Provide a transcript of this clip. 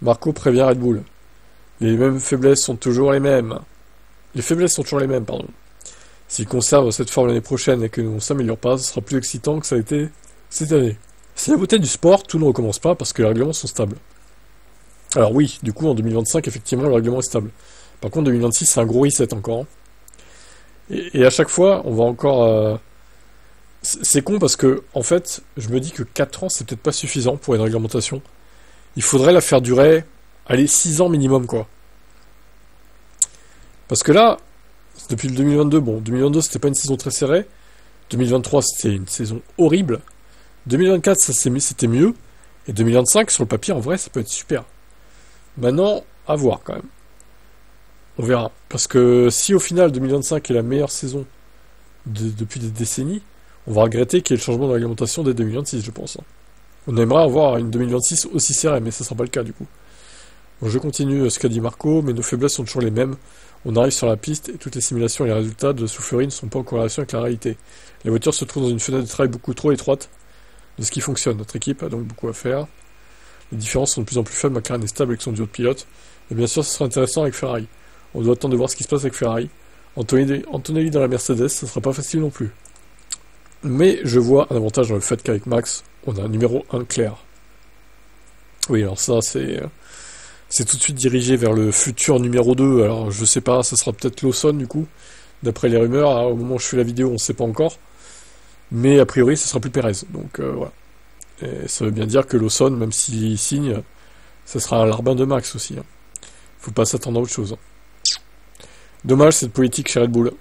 Marco prévient Red Bull. Les mêmes faiblesses sont toujours les mêmes. Les faiblesses sont toujours les mêmes, pardon. S'il conserve cette forme l'année prochaine et que l'on ne s'améliore pas, ce sera plus excitant que ça a été cette année. C'est la beauté du sport, tout ne recommence pas parce que les règlements sont stables. Alors oui, du coup en 2025, effectivement, le règlement est stable. Par contre, 2026, c'est un gros reset encore. Hein. Et à chaque fois, on va encore... C'est con parce que, en fait, je me dis que 4 ans, c'est peut-être pas suffisant pour une réglementation. Il faudrait la faire durer, allez, 6 ans minimum, quoi. Parce que là, depuis le 2022, bon, 2022, c'était pas une saison très serrée. 2023, c'était une saison horrible. 2024, c'était mieux. Et 2025, sur le papier, en vrai, ça peut être super. Maintenant, à voir, quand même. On verra. Parce que si, au final, 2025 est la meilleure saison depuis des décennies, on va regretter qu'il y ait le changement de réglementation dès 2026, je pense. On aimerait avoir une 2026 aussi serrée, mais ça sera pas le cas, du coup. Bon, je continue ce qu'a dit Marco, mais nos faiblesses sont toujours les mêmes. On arrive sur la piste et toutes les simulations et les résultats de soufflerie ne sont pas en corrélation avec la réalité. Les voitures se trouvent dans une fenêtre de travail beaucoup trop étroite de ce qui fonctionne. Notre équipe a donc beaucoup à faire. Les différences sont de plus en plus faibles. McLaren est stable avec son duo de pilotes. Et bien sûr, ce sera intéressant avec Ferrari. On doit attendre de voir ce qui se passe avec Ferrari. Antonelli dans la Mercedes, ça sera pas facile non plus. Mais je vois un avantage dans le fait qu'avec Max, on a un numéro 1 clair. Oui, alors ça, c'est tout de suite dirigé vers le futur numéro 2. Alors, je sais pas, ça sera peut-être Lawson, du coup. D'après les rumeurs, hein, au moment où je fais la vidéo, on ne sait pas encore. Mais a priori, ce sera plus Perez. Donc, voilà. Et ça veut bien dire que Lawson, même s'il signe, ça sera un larbin de Max aussi. Hein. Faut pas s'attendre à autre chose. Hein. Dommage, cette politique chez Red Bull.